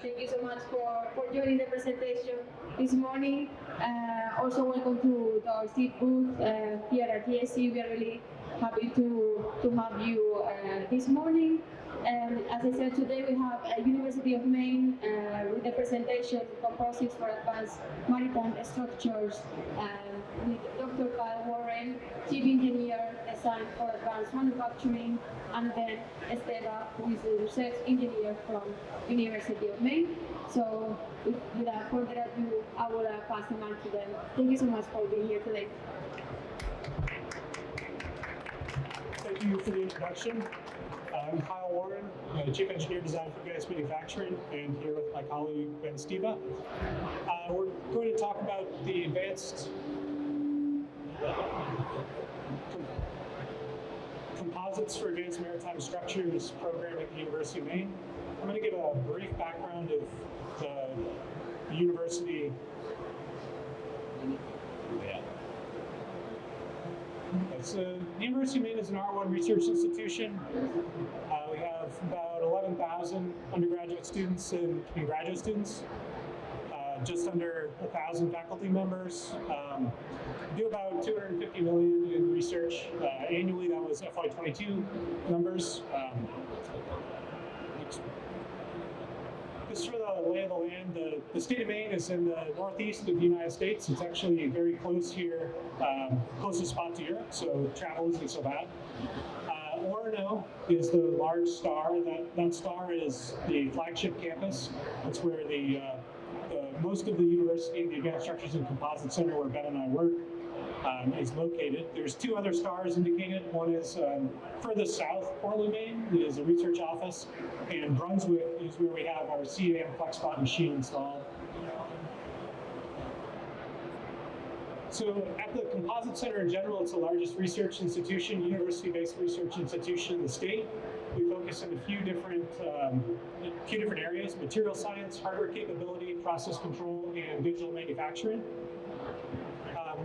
Thank you so much for joining the presentation this morning. Also, welcome to our CEAD booth here at JEC. We are really happy to have you this morning. As I said, today we have University of Maine with the presentation Composites for Advanced Maritime Structures with Dr. Warren, Chief Engineer, Design for Advanced Manufacturing, and Ben Stava, who is the Research Engineer from University of Maine. So without further ado, I will pass the mic to them. Thank you so much for being here today. Thank you for the introduction. I'm Kyle Warren, Chief Engineer Design for Advanced Manufacturing, and here with my colleague Ben Stava. We're going to talk about the Advanced Composites for Advanced Maritime Structures program at the University of Maine. I'm going to give a brief background of the university. So the University of Maine is an R1 research institution. We have about 11,000 undergraduate students and graduate students, just under 1,000 faculty members. We do about $250 million in research annually. That was FY22 numbers. Just for the lay of the land, the state of Maine is in the northeast of the United States. It's actually very close here, closest spot to Europe, so travel isn't so bad. Orono is the large star. That star is the flagship campus. That's where most of the university, the Advanced Structures and Composites Center, where Ben and I work, is located. There's two other stars indicated. One is further south, Portland, Maine. It is a research office, and Brunswick is where we have our CEAD FlexPot machine installed. So at the Composite Center in general, it's the largest research institution, university-based research institution in the state. We focus on a few different areas: material science, hardware capability, process control, and digital manufacturing.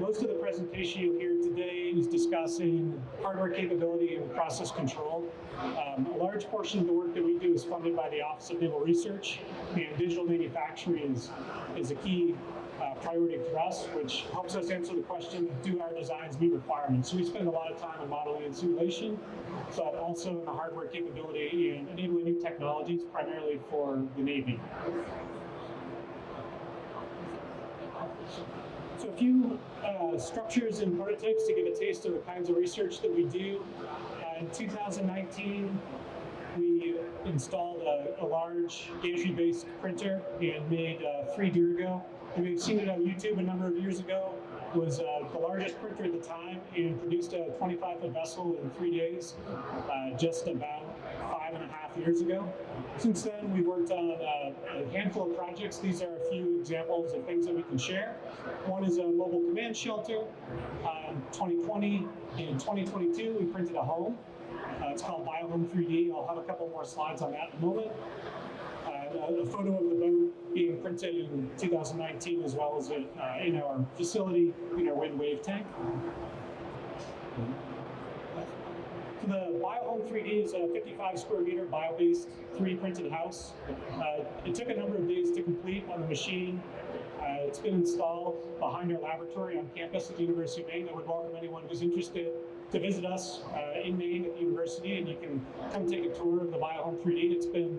Most of the presentation you'll hear today is discussing hardware capability and process control. A large portion of the work that we do is funded by the Office of Naval Research, and digital manufacturing is a key priority for us, which helps us answer the question, do our designs meet requirements? So we spend a lot of time in modeling and simulation, but also in the hardware capability and enabling new technologies, primarily for the Navy. So a few structures and prototypes to give a taste of the kinds of research that we do. In 2019, we installed a large gantry-based printer and made 3D. And we've seen it on YouTube a number of years ago. It was the largest printer at the time and produced a 25-foot vessel in 3 days, just about 5.5 years ago. Since then, we've worked on a handful of projects. These are a few examples of things that we can share. One is a mobile command shelter. 2020 and 2022, we printed a home. It's called BioHome 3D. I'll have a couple more slides on that in a moment. A photo of the boat being printed in 2019, as well as in our facility, in our wind wave tank. So the BioHome 3D is a 55 square meter bio-based 3D printed house. It took a number of days to complete on the machine. It's been installed behind our laboratory on campus at the University of Maine. I would welcome anyone who's interested to visit us in Maine at the university, and you can come take a tour of the BioHome 3D. It's been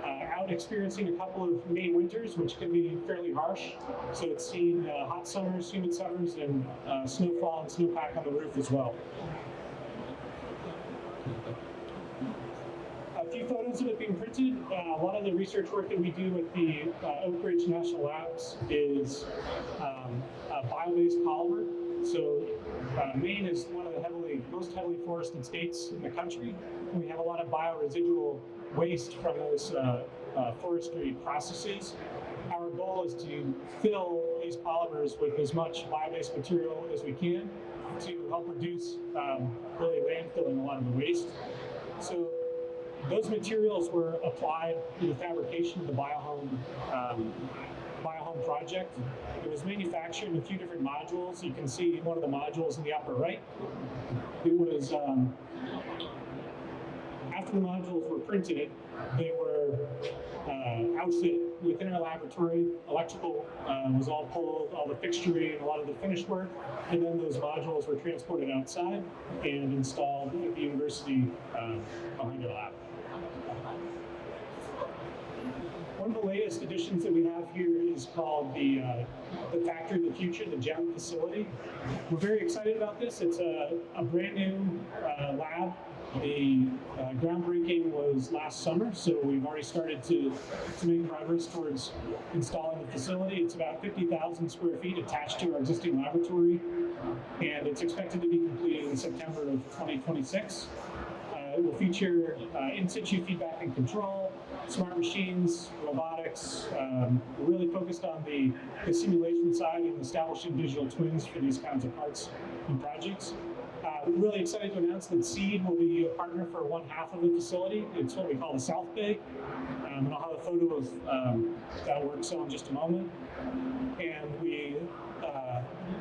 out experiencing a couple of Maine winters, which can be fairly harsh. So it's seen hot summers, humid summers, and snowfall and snowpack on the roof as well. A few photos of it being printed. A lot of the research work that we do at the Oak Ridge National Labs is bio-based polymer. So Maine is one of the most heavily forested states in the country. And we have a lot of bioresidual waste from those forestry processes. Our goal is to fill these polymers with as much bio-based material as we can to help reduce really landfilling a lot of the waste. So those materials were applied to the fabrication of the BioHome project. It was manufactured in a few different modules. You can see one of the modules in the upper right. It was after the modules were printed, they were outfitted within our laboratory. Electrical was all pulled, all the fixturing and a lot of the finished work, and then those modules were transported outside and installed at the university behind our lab. One of the latest additions that we have here is called the Factory of the Future, the JEC facility. We're very excited about this. It's a brand new lab. The groundbreaking was last summer, so we've already started to make progress towards installing the facility. It's about 50,000 square feet attached to our existing laboratory, and it's expected to be completed in September of 2026. It will feature in-situ feedback and control, smart machines, robotics. We're really focused on the simulation side and establishing digital twins for these kinds of parts and projects. We're really excited to announce that CEAD will be a partner for one half of the facility. It's what we call the South Bay. And I'll have a photo of that work cell in just a moment. And we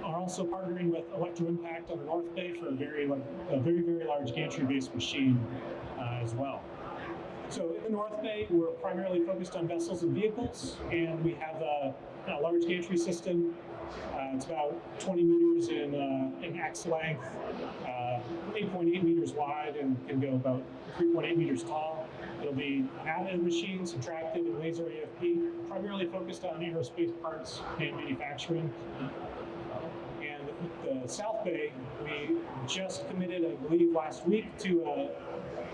are also partnering with Electroimpact on the North Bay for a very, very large gantry-based machine as well. So in the North Bay, we're primarily focused on vessels and vehicles, and we have a large gantry system. It's about 20 meters in X length, 8.8 meters wide, and can go about 3.8 meters tall. It'll be additive machine, subtractive, and laser AFP, primarily focused on aerospace parts and manufacturing. And the South Bay, we just committed, I believe, last week to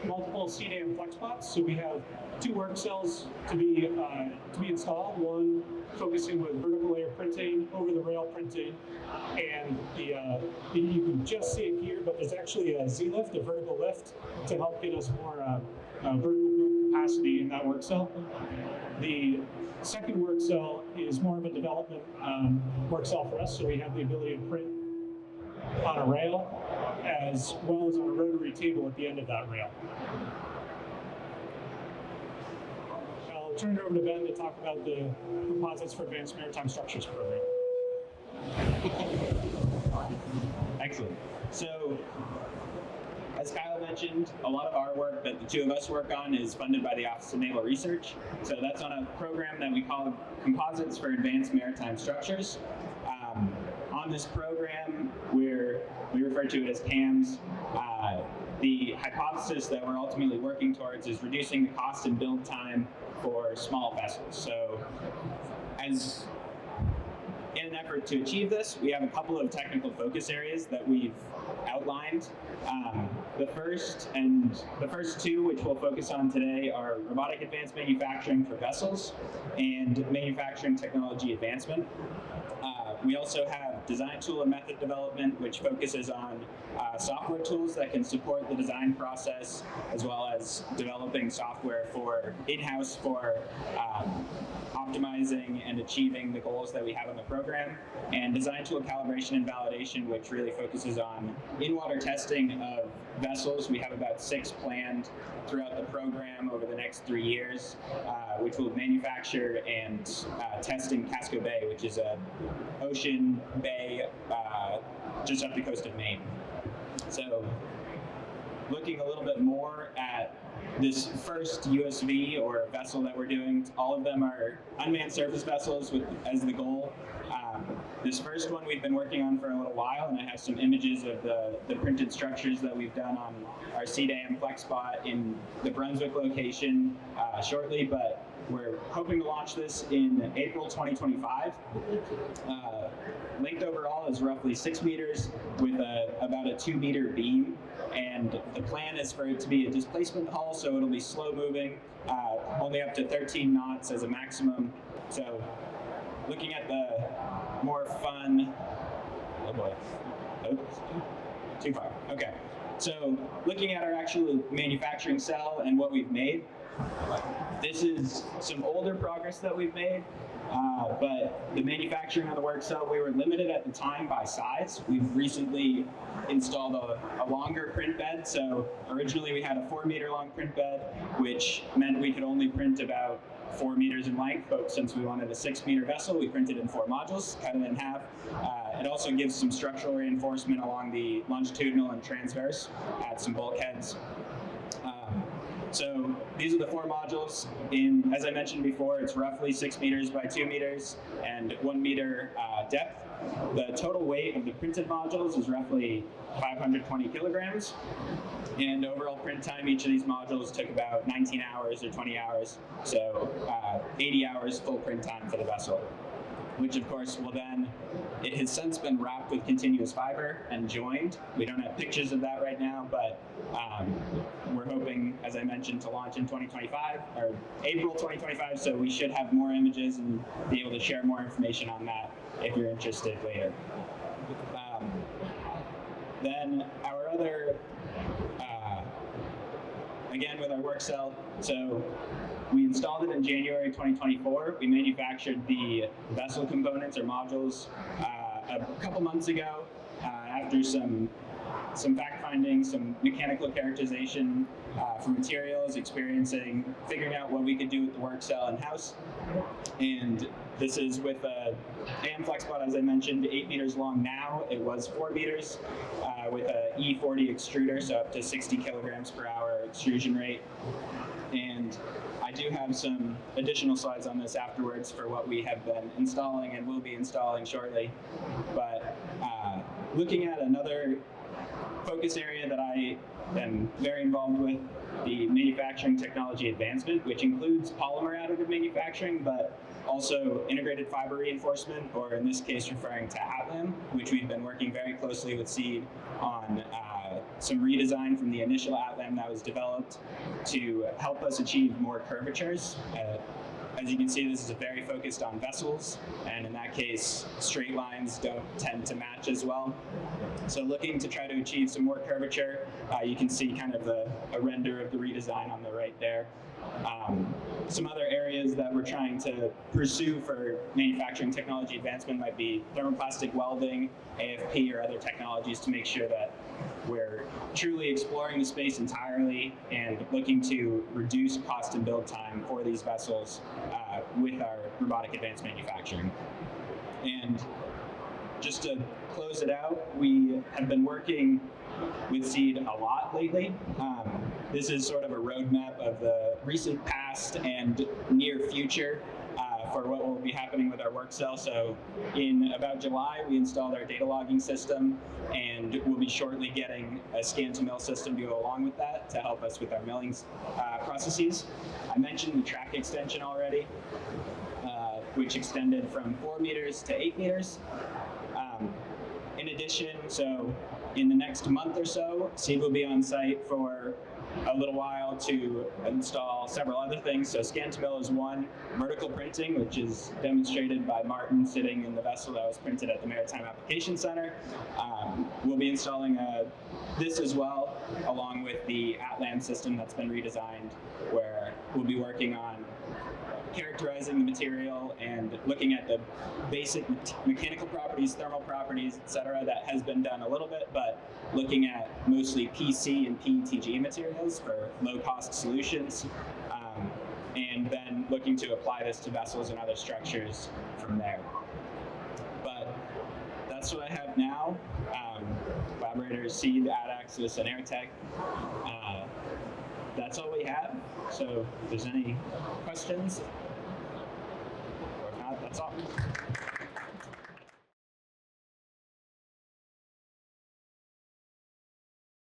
multiple CEAD flex spots. So we have 2 work cells to be installed. One focusing with vertical layer printing, over the rail printing, and you can just see it here, but there's actually a Z lift, a vertical lift, to help get us more vertical build capacity in that work cell. The second work cell is more of a development work cell for us, so we have the ability to print on a rail as well as on a rotary table at the end of that rail. I'll turn it over to Ben to talk about the Composites for Advanced Maritime Structures program. Excellent. So, as Kyle mentioned, a lot of our work that the two of us work on is funded by the Office of Naval Research. So that's on a program that we call Composites for Advanced Maritime Structures. On this program, we refer to it as CAMS. The hypothesis that we're ultimately working towards is reducing the cost and build time for small vessels. So, in an effort to achieve this, we have a couple of technical focus areas that we've outlined. The first two, which we'll focus on today, are robotic advanced manufacturing for vessels and manufacturing technology advancement. We also have design tool and method development, which focuses on software tools that can support the design process, as well as developing software for in-house for optimizing and achieving the goals that we have in the program, and design tool calibration and validation, which really focuses on in-water testing of vessels. We have about 6 planned throughout the program over the next 3 years, which will manufacture and test in Casco Bay, which is a ocean bay just up the coast of Maine. So, looking a little bit more at this first USV or vessel that we're doing, all of them are unmanned surface vessels as the goal. This first one we've been working on for a little while, and I have some images of the printed structures that we've done on our CEAD flex spot in the Brunswick location shortly, but we're hoping to launch this in April 2025. Length overall is roughly 6 meters with about a 2 meter beam, and the plan is for it to be a displacement hull, so it'll be slow moving, only up to 13 knots as a maximum. So looking at the more fun, oh boy, oops, too far, okay. So looking at our actual manufacturing cell and what we've made, this is some older progress that we've made, but the manufacturing of the work cell, we were limited at the time by size. We've recently installed a longer print bed. So originally we had a 4 meter long print bed, which meant we could only print about 4 meters in length, but since we wanted a 6 meter vessel, we printed in 4 modules, cut it in half. It also gives some structural reinforcement along the longitudinal and transverse, add some bulkheads. So these are the 4 modules. As I mentioned before, it's roughly 6 meters by 2 meters and 1 meter depth. The total weight of the printed modules is roughly 520 kilograms. And overall print time, each of these modules took about 19 hours or 20 hours. So 80 hours full print time for the vessel, which of course will then, it has since been wrapped with continuous fiber and joined. We don't have pictures of that right now, but we're hoping, as I mentioned, to launch in 2025 or April 2025. So we should have more images and be able to share more information on that if you're interested later. Then our other, again with our work cell, so we installed it in January 2024. We manufactured the vessel components or modules a couple months ago after some fact-finding, some mechanical characterization for materials, figuring out what we could do with the work cell in-house. And this is with a AM FlexBot, as I mentioned, 8 meters long now. It was 4 meters with a E40 extruder, so up to 60 kilograms per hour extrusion rate. And I do have some additional slides on this afterwards for what we have been installing and will be installing shortly. But looking at another focus area that I am very involved with, the manufacturing technology advancement, which includes polymer additive manufacturing, but also integrated fiber reinforcement, or in this case referring to ATLAM, which we've been working very closely with CEAD on some redesign from the initial ATLAM that was developed to help us achieve more curvatures. As you can see, this is very focused on vessels, and in that case, straight lines don't tend to match as well. So looking to try to achieve some more curvature, you can see kind of a render of the redesign on the right there. Some other areas that we're trying to pursue for manufacturing technology advancement might be thermoplastic welding, AFP, or other technologies to make sure that we're truly exploring the space entirely and looking to reduce cost and build time for these vessels with our robotic advanced manufacturing. And just to close it out, we have been working with CEAD a lot lately. This is sort of a roadmap of the recent past and near future for what will be happening with our work cell. So in about July, we installed our data logging system, and we'll be shortly getting a scan-to-mill system to go along with that to help us with our milling processes. I mentioned the track extension already, which extended from 4 meters to 8 meters. In addition, so in the next month or so, CEAD will be on site for a little while to install several other things. So scan-to-mill is one, vertical printing, which is demonstrated by Martin sitting in the vessel that was printed at the Maritime Application Center. We'll be installing this as well, along with the ATLAM system that's been redesigned, where we'll be working on characterizing the material and looking at the basic mechanical properties, thermal properties, etc. That has been done a little bit, but looking at mostly PC and PETG materials for low-cost solutions, and then looking to apply this to vessels and other structures from there. But that's what I have now. Collaborators, CEAD, AdAxis, and AirTech. That's all we have. So if there's any questions, or if not, that's all.